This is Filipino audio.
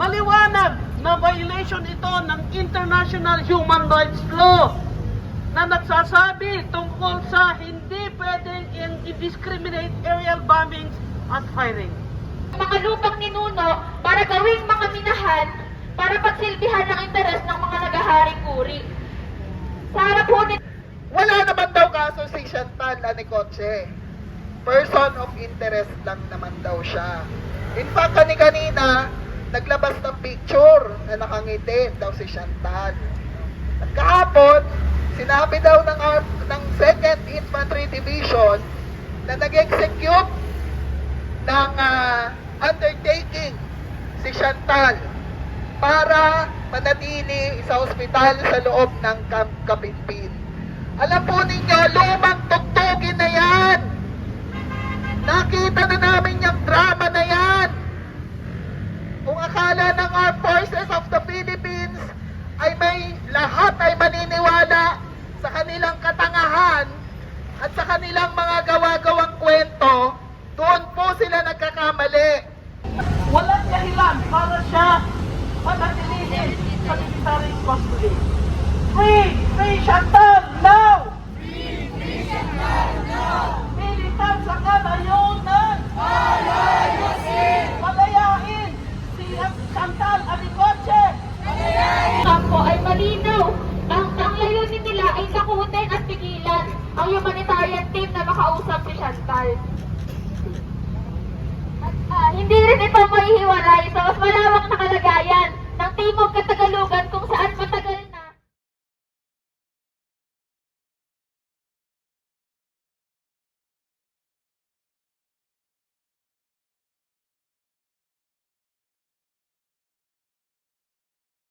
Maliwanag na violation ito ng international human rights law na nagsasabi tungkol sa hindi pwedeng indiscriminate aerial bombings at firing. Mga lupang ninuno para gawing mga minahan para pagsilbihan ng interes ng mga nagaharing uri. Sa harap po nito, Wala naman daw kaso si Chantal Anicotche. Person of interest lang naman daw siya. In fact, kanina, naglabas ng picture na nakangiti daw si Chantal. At kahapon, sinabi daw ng 2nd Infantry Division na nag-execute ng undertaking si Chantal para manatili sa ospital sa loob ng Camp Kapimpin. Alam po ninyo, lumang tugtugin na yan! Nakita na namin yung drama na yan! Kung akala ng Armed Forces of the Philippines ay lahat ay maniniwala sa kanilang katangahan at sa kanilang mga gawa-gawang kwento, doon po sila nagkakamali. Walang dahilan para siya panatilihin sa military custody. Free! Free Chantal! Now!